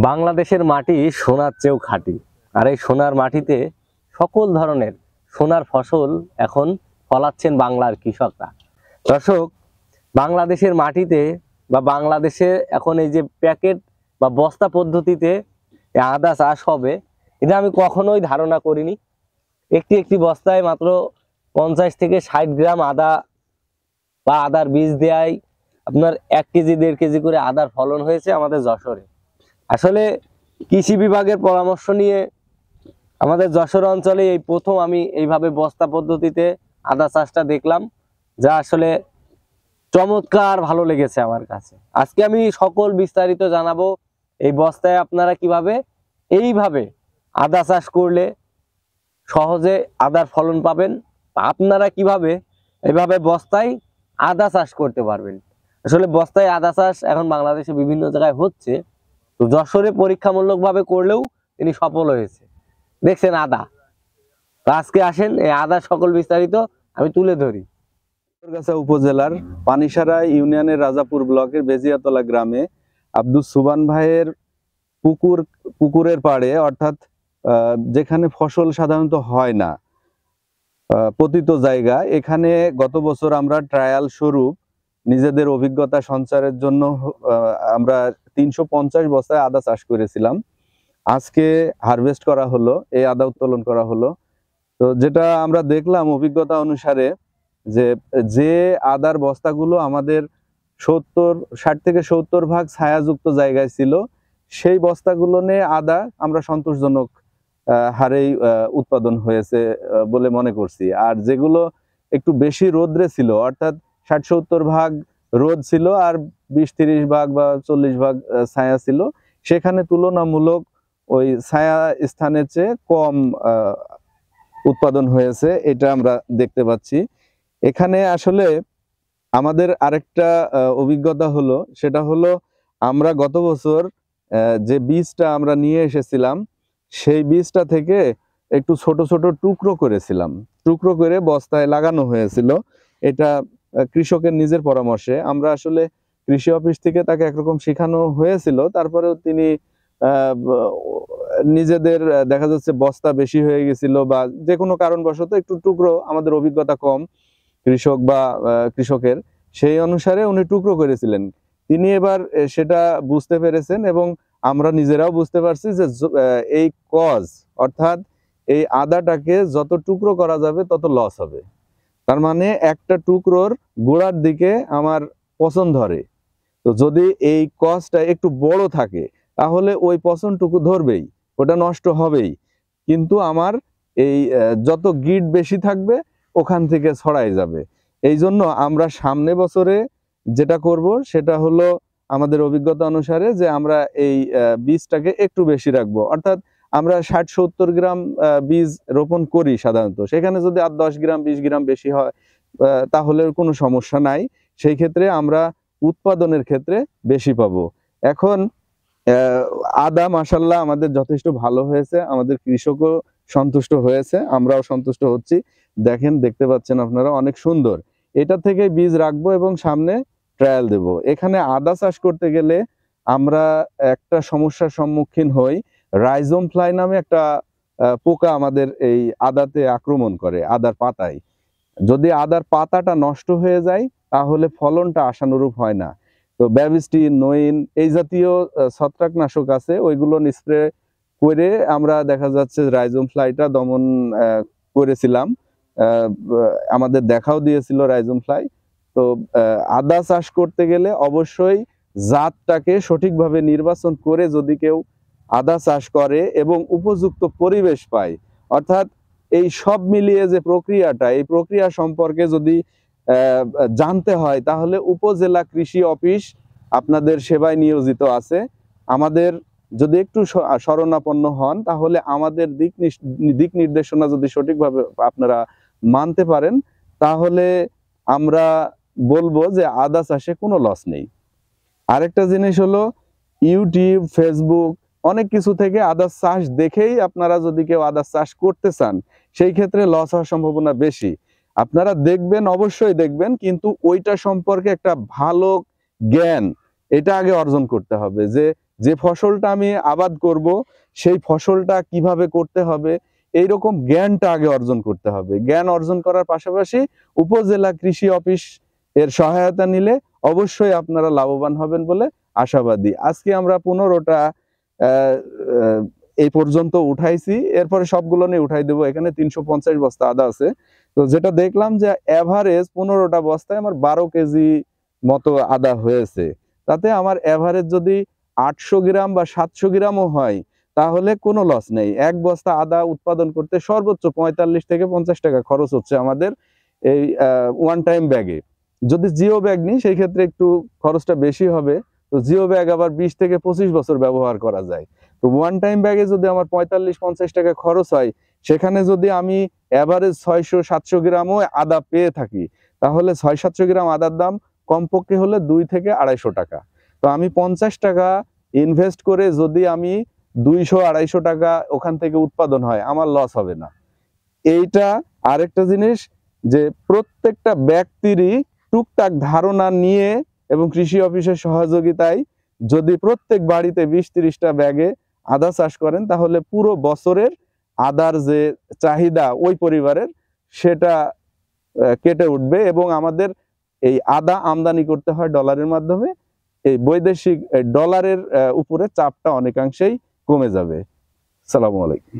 বাংলাদেশের মাটি সোনার চেয়েও খাঁটি। আর এই সোনার মাটিতে সকল ধরনের সোনার ফসল এখন ফলাচ্ছেন বাংলার কৃষকরা। দর্শক, বাংলাদেশের মাটিতে বা বাংলাদেশে এখন এই যে প্যাকেট বা বস্তা পদ্ধতিতে আদা চাষ হবে, এটা আমি কখনোই ধারণা করিনি। একটি একটি বস্তায় মাত্র 50 থেকে 60 গ্রাম আদা বা আদার বীজ দেয় আপনার 1 কেজি 1.5 কেজি করে আদার ফলন হয়েছে আমাদের যশোরে। আসলে কৃষি বিভাগের পরামর্শ নিয়ে আমাদের যশোর অঞ্চলে এই প্রথম আমি এইভাবে বস্তা পদ্ধতিতে আদা চাষটা দেখলাম, যা আসলে চমৎকার ভালো লেগেছে আমার কাছে। আজকে আমি সকল বিস্তারিত জানাবো এই বস্তায় আপনারা কিভাবে এইভাবে আদা চাষ করলে সহজে আদার ফলন পাবেন, আপনারা কিভাবে এইভাবে বস্তায় আদা চাষ করতে পারবেন। আসলে বস্তায় আদা চাষ এখন বাংলাদেশে বিভিন্ন জায়গায় হচ্ছে, তো যশোরে পরীক্ষামূলকভাবে করলেও তিনি সফল হয়েছে। দেখছেন আদা, তো আজকে আসেন এই আদা সকল বিস্তারিত আমি তুলে ধরি। ঠাকুরগাছা উপজেলার পানিসারা ইউনিয়নের রাজাপুর ব্লকের বেজিয়াতলা গ্রামে আব্দুস সুবান ভাইয়ের পুকুরের পাড়ে, অর্থাৎ যেখানে ফসল সাধারণত হয় না, পতিত জায়গা, এখানে গত বছর আমরা ট্রায়াল স্বরূপ নিজেদের অভিজ্ঞতা সঞ্চারের জন্য আমরা 350 বস্তায় আদা চাষ করেছিলাম। আজকে হারভেস্ট করা হলো, এই আদা উত্তোলন করা হলো। তো যেটা আমরা দেখলাম অভিজ্ঞতা অনুসারে, যে আদার বস্তাগুলো আমাদের 60 থেকে 70 ভাগ ছায়াযুক্ত জায়গায় ছিল, সেই বস্তাগুলো নিয়ে আদা আমরা সন্তোষজনক হারেই উৎপাদন হয়েছে বলে মনে করছি। আর যেগুলো একটু বেশি রোদ্রে ছিল, অর্থাৎ 60-70 ভাগ রোদ ছিল আর 20-30 ভাগ বা 40 ভাগ ছায়া ছিল, সেখানে তুলনামূলক ওই ছায়া স্থানের চেয়ে কম উৎপাদন হয়েছে, এটা আমরা দেখতে পাচ্ছি। এখানে আসলে আমাদের আরেকটা অভিজ্ঞতা হলো, সেটা হলো আমরা গত বছর যে বীজটা আমরা নিয়ে এসেছিলাম, সেই বীজটা থেকে একটু ছোট ছোট টুকরো করেছিলাম, টুকরো করে বস্তায় লাগানো হয়েছিল। এটা কৃষকের নিজের পরামর্শে, আমরা আসলে কৃষি অফিস থেকে তাকে একরকম শেখানো হয়েছিল, তারপরেও তিনি নিজেদের দেখা যাচ্ছে বস্তা বেশি হয়ে গেছিল বা যে কোনো কারণবশত একটু টুকরো, আমাদের অভিজ্ঞতা কম কৃষকের, সেই অনুসারে উনি টুকরো করেছিলেন। তিনি এবার সেটা বুঝতে পেরেছেন এবং আমরা নিজেরাও বুঝতে পারছি যে এই অর্থাৎ এই আদাটাকে যত টুকরো করা যাবে তত লস হবে। তার মানে একটা টুকরোর গোড়ার দিকে আমার পচন ধরে, তো যদি এই কসটা একটু বড় থাকে তাহলে ওই পচনটুকু ধরবেই, ওটা নষ্ট হবেই, কিন্তু আমার এই যত গিট বেশি থাকবে ওখান থেকে ছড়াই যাবে। এই জন্য আমরা সামনে বছরে যেটা করব সেটা হলো আমাদের অভিজ্ঞতা অনুসারে যে আমরা এই বীজটাকে একটু বেশি রাখবো, অর্থাৎ আমরা 60-70 গ্রাম বীজ রোপণ করি সাধারণত, সেখানে যদি আর 10 গ্রাম 20 গ্রাম বেশি হয় তাহলে কোনো সমস্যা নাই, সেই ক্ষেত্রে আমরা উৎপাদনের ক্ষেত্রে বেশি পাবো। এখন আদা মাশাআল্লাহ আমাদের যথেষ্ট ভালো হয়েছে, আমাদের কৃষকও সন্তুষ্ট হয়েছে, আমরাও সন্তুষ্ট হচ্ছি। দেখতে পাচ্ছেন আপনারা, অনেক সুন্দর। এটা থেকে বীজ রাখবো এবং সামনে ট্রায়াল দেব। এখানে আদা চাষ করতে গেলে আমরা একটা সমস্যার সম্মুখীন হই, রাইজোম ফ্লাই নামে একটা পোকা আমাদের এই আদাতে আক্রমণ করে, আদার পাতায়। যদি আদার পাতাটা নষ্ট হয়ে যায় তাহলে ফলনটা আশানুরূপ হয় না। তো ব্যাবিস্টিন, নইন এই জাতীয় ছত্রাকনাশক আছে, ওইগুলো স্প্রে করে আমরা দেখা যাচ্ছে রাইজোম ফ্লাইটা দমন করেছিলাম, আমাদের দেখাও দিয়েছিল রাইজোম ফ্লাই। তো আদা চাষ করতে গেলে অবশ্যই জাতটাকে সঠিকভাবে নির্বাচন করে যদি কেউ আদা চাষ করে এবং উপযুক্ত পরিবেশ পায়, অর্থাৎ এই সব মিলিয়ে যে প্রক্রিয়াটা, এই প্রক্রিয়া সম্পর্কে যদি জানতে হয় তাহলে উপজেলা কৃষি অফিস আপনাদের সেবায় নিয়োজিত আছে। আমাদের যদি একটু শরণাপন্ন হন তাহলে আমাদের দিক নির্দেশনা যদি সঠিকভাবে আপনারা মানতে পারেন তাহলে আমরা বলবো যে আদা চাষে কোনো লস নেই। আরেকটা জিনিস হলো, ইউটিউব, ফেসবুক অনেক কিছু থেকে আদা চাষ দেখেই আপনারা যদি কেউ আদা চাষ করতে চান, সেই ক্ষেত্রে লস হওয়ার সম্ভাবনা বেশি। আপনারা দেখবেন, অবশ্যই দেখবেন, কিন্তু ওইটা সম্পর্কে একটা ভালো জ্ঞান এটা আগে অর্জন করতে হবে, যে যে ফসলটা আমি আবাদ করব সেই ফসলটা কিভাবে করতে হবে, এইরকম জ্ঞানটা আগে অর্জন করতে হবে। জ্ঞান অর্জন করার পাশাপাশি উপজেলা কৃষি অফিস এর সহায়তা নিলে অবশ্যই আপনারা লাভবান হবেন বলে আশাবাদী। আজকে আমরা 15টা এই পর্যন্ত উঠাইছি, এরপরে সবগুলো নিয়ে উঠাই দেবো। এখানে 350 বস্তা আদা আছে। তো যেটা দেখলাম যে এভারেজ 15টা বস্তায় আমার 12 কেজি মতো আদা হয়েছে। তাতে আমার এভারেজ যদি 800 গ্রাম বা 700 গ্রামও হয় তাহলে কোনো লস নেই। এক বস্তা আদা উৎপাদন করতে সর্বোচ্চ 45 থেকে 50 টাকা খরচ হচ্ছে আমাদের এই ওয়ান টাইম ব্যাগে। যদি জিও ব্যাগ নিই সেই ক্ষেত্রে একটু খরচটা বেশি হবে। তো জিও ব্যাগ আবার 20 থেকে 25 বছর ব্যবহার করা যায়। তো ওয়ান টাইম ব্যাগে যদি আমার 45-50 টাকা খরচ হয়, সেখানে যদি আমি এভারেজ 600-700 গ্রামও আদা পেয়ে থাকি, তাহলে 600-700 গ্রাম আদার দাম কমপক্ষে হলে 2 থেকে 250 টাকা। তো আমি 50 টাকা ইনভেস্ট করে যদি আমি 200-250 টাকা ওখান থেকে উৎপাদন হয়, আমার লস হবে না। এইটা আরেকটা জিনিস যে প্রত্যেকটা ব্যক্তিরই টুকটাক ধারণা নিয়ে এবং কৃষি অফিসের সহযোগিতায় যদি প্রত্যেক বাড়িতে 20-30টা ব্যাগে আদা চাষ করেন, তাহলে পুরো বছরের আদার যে চাহিদা ওই পরিবারের সেটা কেটে উঠবে। এবং আমাদের এই আদা আমদানি করতে হয় ডলারের মাধ্যমে, এই বৈদেশিক ডলারের উপরে চাপটা অনেকাংশেই কমে যাবে। আসসালামু আলাইকুম।